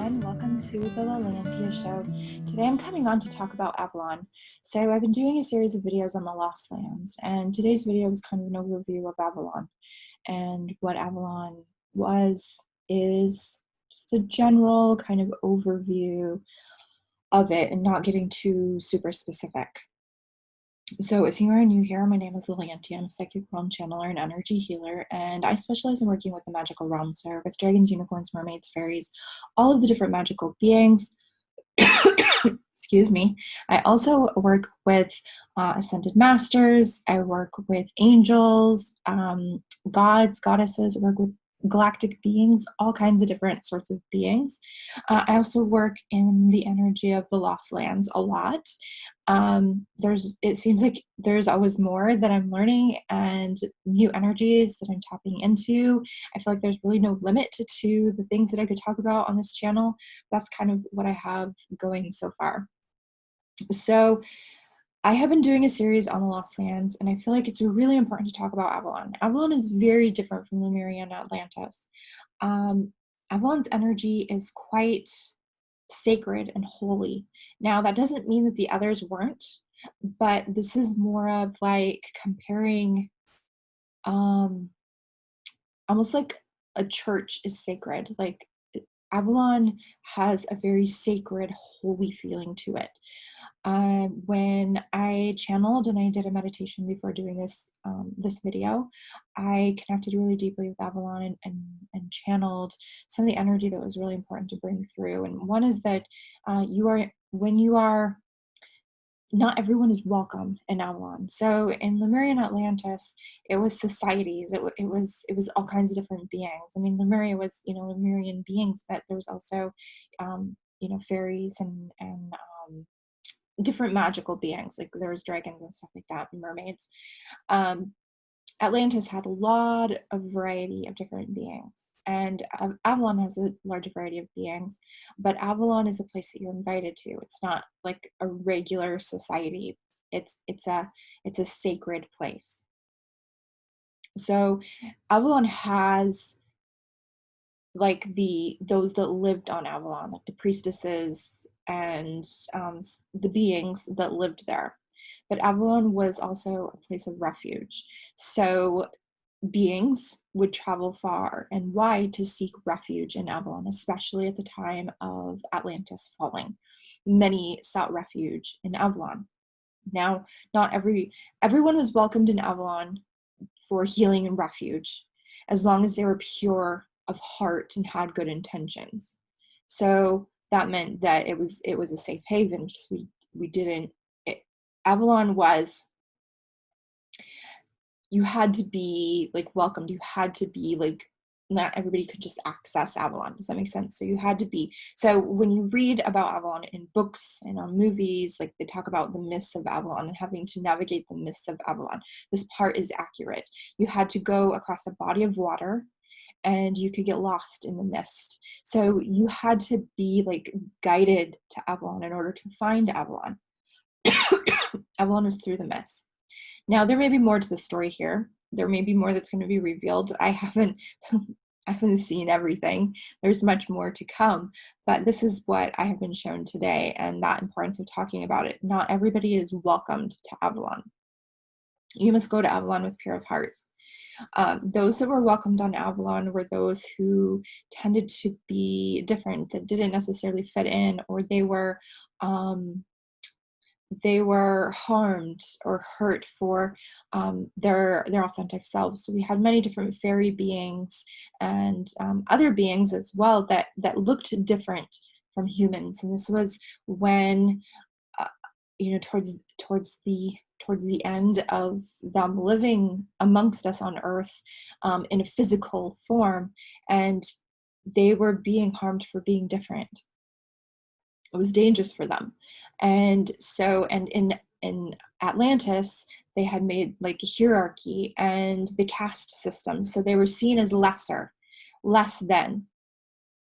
everyone. Welcome to the Lalantia show. Today I'm coming on to talk about Avalon. So I've been doing a series of videos on the Lost Lands, and today's video is kind of an overview of Avalon and what Avalon is just a general kind of overview of it and not getting too super specific. So if you are new here, my name is Lalantia. I'm a psychic realm channeler and energy healer, and I specialize in working with the magical realm, so with dragons, unicorns, mermaids, fairies, all of the different magical beings. Excuse me. I also work with ascended masters. I work with angels, gods, goddesses. I work with galactic beings, all kinds of different sorts of beings. I also work in the energy of the Lost Lands a lot. It seems like there's always more that I'm learning and new energies that I'm tapping into. I feel like there's really no limit to the things that I could talk about on this channel. That's kind of what I have going so far. So I have been doing a series on the Lost Lands, and I feel like it's really important to talk about Avalon. Avalon is very different from Lemuria and Atlantis. Avalon's energy is quite sacred and holy. Now, that doesn't mean that the others weren't, but this is more of like comparing almost like a church is sacred. Like Avalon has a very sacred, holy feeling to it. When I channeled and I did a meditation before doing this video, I connected really deeply with Avalon and channeled some of the energy that was really important to bring through. And one is that not everyone is welcome in Avalon. So in Lemuria and Atlantis, it was societies. It was all kinds of different beings. I mean, Lemuria was Lemurian beings, but there was also fairies and different magical beings. Like there was dragons and stuff like that, and mermaids. Atlantis had a lot of variety of different beings, and Avalon has a large variety of beings, but Avalon is a place that you're invited to. It's not like a regular society. It's a sacred place. So Avalon has like those that lived on Avalon, like the priestesses and the beings that lived there. But Avalon was also a place of refuge. So beings would travel far and wide to seek refuge in Avalon, especially at the time of Atlantis falling. Many sought refuge in Avalon. Now, not everyone was welcomed in Avalon for healing and refuge, as long as they were pure of heart and had good intentions. So that meant that it was a safe haven, because Avalon was, you had to be like welcomed. You had to be like, not everybody could just access Avalon. Does that make sense? So you had to be. So when you read about Avalon in books and on movies, like they talk about the mists of Avalon and having to navigate the mists of Avalon. This part is accurate. You had to go across a body of water, and you could get lost in the mist. So you had to be like guided to Avalon in order to find Avalon. Avalon was through the mist. Now, there may be more to the story here. There may be more that's going to be revealed. I haven't seen everything. There's much more to come, but this is what I have been shown today, and that importance of talking about it. Not everybody is welcomed to Avalon. You must go to Avalon with pure of heart. Those that were welcomed on Avalon were those who tended to be different, that didn't necessarily fit in, or they were harmed or hurt for their authentic selves. So we had many different fairy beings and other beings as well that looked different from humans. And this was when towards the end of them living amongst us on Earth in a physical form, and they were being harmed for being different. It was dangerous for them. And so, and in Atlantis, they had made like a hierarchy and the caste system. So they were seen as less than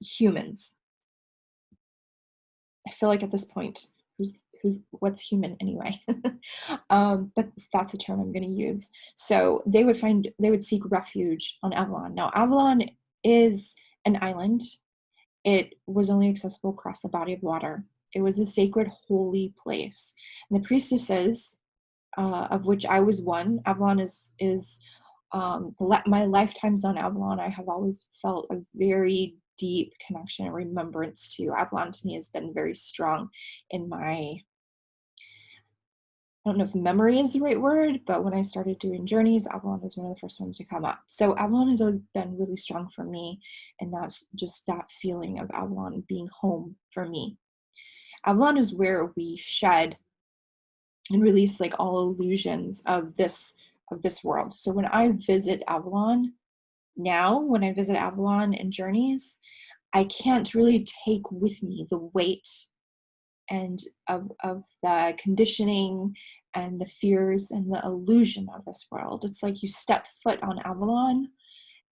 humans. I feel like at this point, what's human anyway? But that's the term I'm going to use. So they would seek refuge on Avalon. Now, Avalon is an island. It was only accessible across a body of water. It was a sacred, holy place. And the priestesses, of which I was one, Avalon my lifetimes on Avalon. I have always felt a very deep connection and remembrance to Avalon. To me, has been very strong in my, I don't know if memory is the right word, but when I started doing journeys, Avalon was one of the first ones to come up. So Avalon has always been really strong for me, and that's just that feeling of Avalon being home for me. Avalon is where we shed and release like all illusions of this world. So when I visit Avalon now, when I visit Avalon in journeys, I can't really take with me the weight and of the conditioning and the fears and the illusion of this world. It's like you step foot on Avalon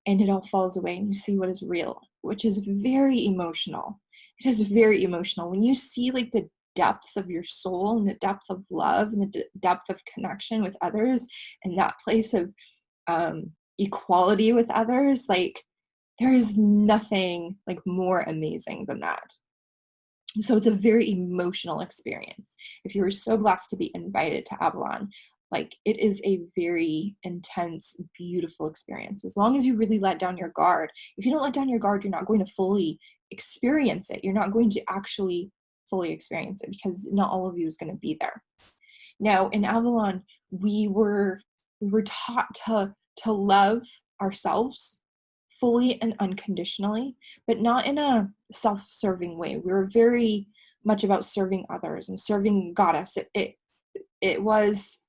and it all falls away and you see what is real, which is very emotional. It is very emotional. When you see like the depths of your soul and the depth of love and the depth of connection with others and that place of equality with others, like there is nothing like more amazing than that. So it's a very emotional experience. If you were so blessed to be invited to Avalon, like it is a very intense, beautiful experience. As long as you really let down your guard. If you don't let down your guard, you're not going to fully experience it. You're not going to actually fully experience it because not all of you is going to be there. Now in Avalon, we were taught to love ourselves fully and unconditionally, but not in a self-serving way. We were very much about serving others and serving Goddess. It was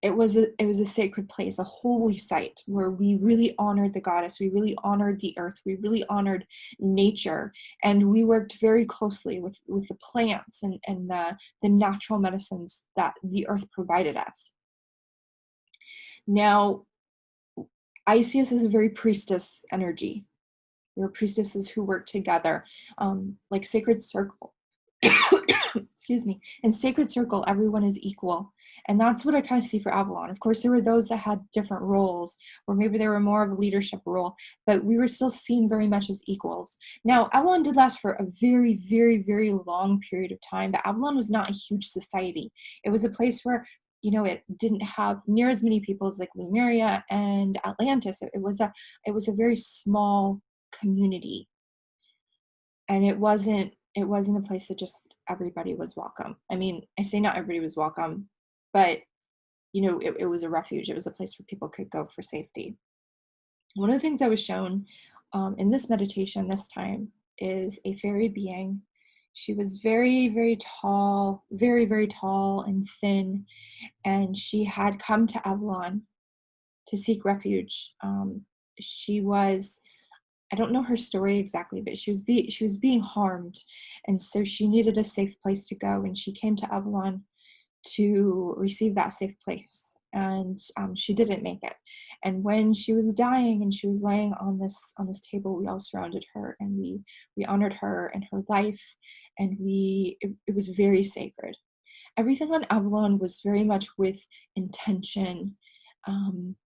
a sacred place, a holy site where we really honored the Goddess, we really honored the earth, we really honored nature, and we worked very closely with the plants and the natural medicines that the earth provided us. Now, I see us as a very priestess energy. We're priestesses who work together, like sacred circle. Excuse me. In sacred circle, everyone is equal. And that's what I kind of see for Avalon. Of course, there were those that had different roles, or maybe they were more of a leadership role, but we were still seen very much as equals. Now, Avalon did last for a very, very, very long period of time, but Avalon was not a huge society. It was a place where, you know, it didn't have near as many people as like Lemuria and Atlantis. It was a very small community, and it wasn't a place that just everybody was welcome. I mean, I say not everybody was welcome, but you know, it was a refuge. It was a place where people could go for safety. One of the things I was shown in this meditation this time is a fairy being. She was very, very tall, very, very tall and thin, and she had come to Avalon to seek refuge. She was, I don't know her story exactly, but she was being harmed, and so she needed a safe place to go, and she came to Avalon to receive that safe place, and she didn't make it. And when she was dying and she was laying on this table, we all surrounded her and we honored her and her life, and it was very sacred. Everything on Avalon was very much with intention. Um,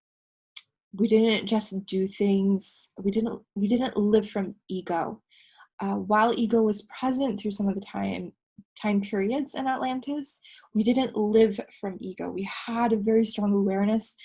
we didn't just do things. We didn't live from ego. While ego was present through some of the time periods in Atlantis, we didn't live from ego. We had a very strong awareness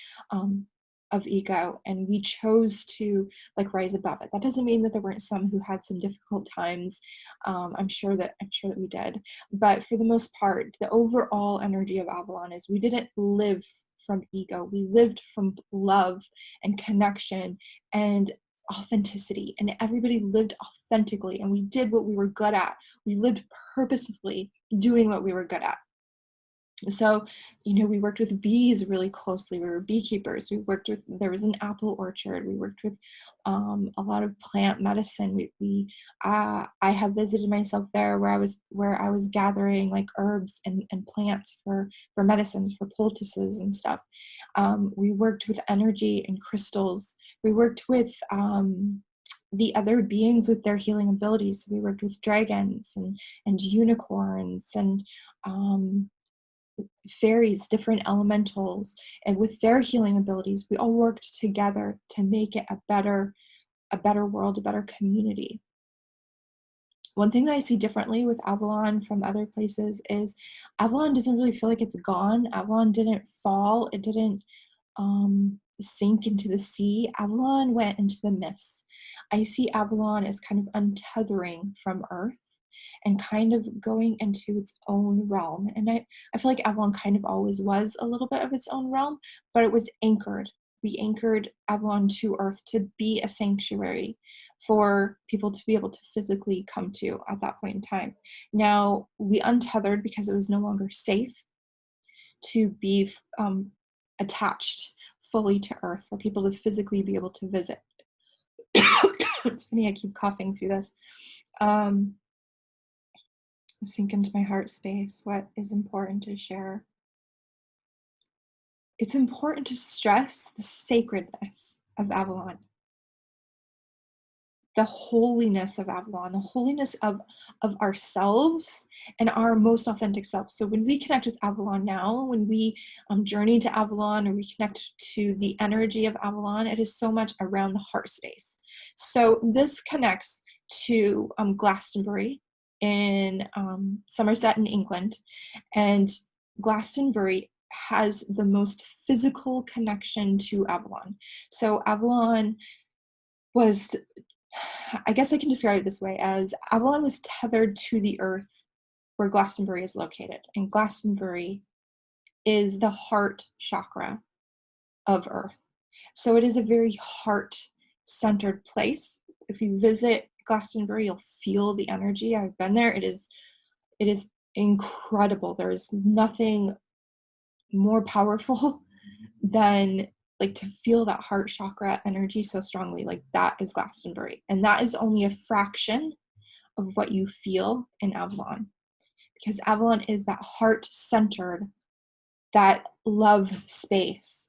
of ego, and we chose to like rise above it. That doesn't mean that there weren't some who had some difficult times. I'm sure that we did, but for the most part, the overall energy of Avalon is we didn't live from ego. We lived from love and connection and authenticity, and everybody lived authentically, and we did what we were good at. We lived purposefully doing what we were good at. So, you know, we worked with bees really closely. We were beekeepers. There was an apple orchard. We worked with a lot of plant medicine. I have visited myself there where I was gathering like herbs and plants for medicines, for poultices and stuff. We worked with energy and crystals. We worked with the other beings with their healing abilities. So we worked with dragons and unicorns and fairies, different elementals, and with their healing abilities, we all worked together to make it a better world, a better community. One thing that I see differently with Avalon from other places is Avalon doesn't really feel like it's gone. Avalon didn't fall. It didn't sink into the sea. Avalon went into the mist. I see Avalon as kind of untethering from Earth and kind of going into its own realm. And I feel like Avalon kind of always was a little bit of its own realm, but it was anchored. We anchored Avalon to Earth to be a sanctuary for people to be able to physically come to at that point in time. Now, we untethered because it was no longer safe to be attached fully to Earth for people to physically be able to visit. It's funny, I keep coughing through this. Sink into my heart space. What is important to share? It's important to stress the sacredness of Avalon, the holiness of Avalon, the holiness of ourselves and our most authentic self. So when we connect with Avalon now, when we journey to Avalon or we connect to the energy of Avalon, it is so much around the heart space. So this connects to Glastonbury in Somerset in England, and Glastonbury has the most physical connection to Avalon. So Avalon was, I guess I can describe it this way, as Avalon was tethered to the earth where Glastonbury is located. And Glastonbury is the heart chakra of Earth. So it is a very heart-centered place. If you visit Glastonbury, you'll feel the energy. I've been there. It is incredible. There is nothing more powerful than like to feel that heart chakra energy so strongly. Like that is Glastonbury, and that is only a fraction of what you feel in Avalon, because Avalon is that heart-centered, that love space.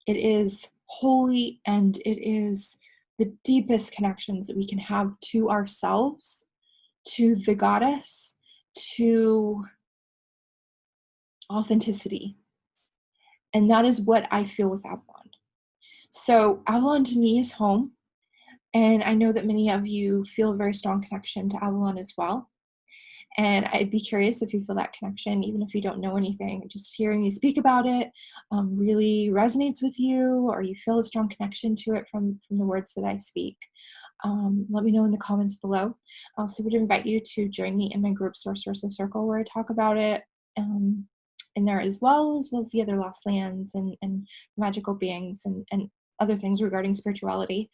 It is holy, and it is the deepest connections that we can have to ourselves, to the goddess, to authenticity. And that is what I feel with Avalon. So Avalon to me is home, and I know that many of you feel a very strong connection to Avalon as well. And I'd be curious if you feel that connection, even if you don't know anything. Just hearing you speak about it really resonates with you, or you feel a strong connection to it from the words that I speak. Let me know in the comments below. I also would invite you to join me in my group Sorceress Circle, where I talk about it in there as well as the other lost lands and magical beings and other things regarding spirituality.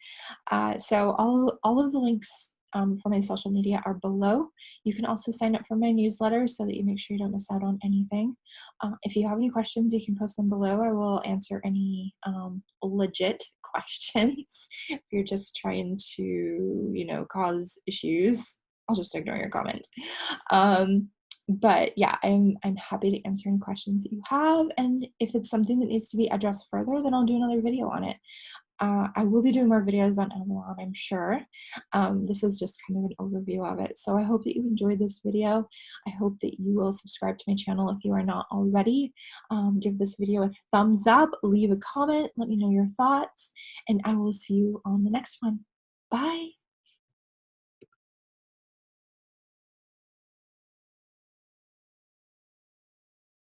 So all of the links for my social media are below. You can also sign up for my newsletter so that you make sure you don't miss out on anything. If you have any questions, you can post them below. I will answer any legit questions. If you're just trying to, cause issues, I'll just ignore your comment. But yeah, I'm happy to answer any questions that you have. And if it's something that needs to be addressed further, then I'll do another video on it. I will be doing more videos on Avalon, I'm sure. This is just kind of an overview of it. So I hope that you enjoyed this video. I hope that you will subscribe to my channel if you are not already. Give this video a thumbs up, leave a comment, let me know your thoughts, and I will see you on the next one. Bye.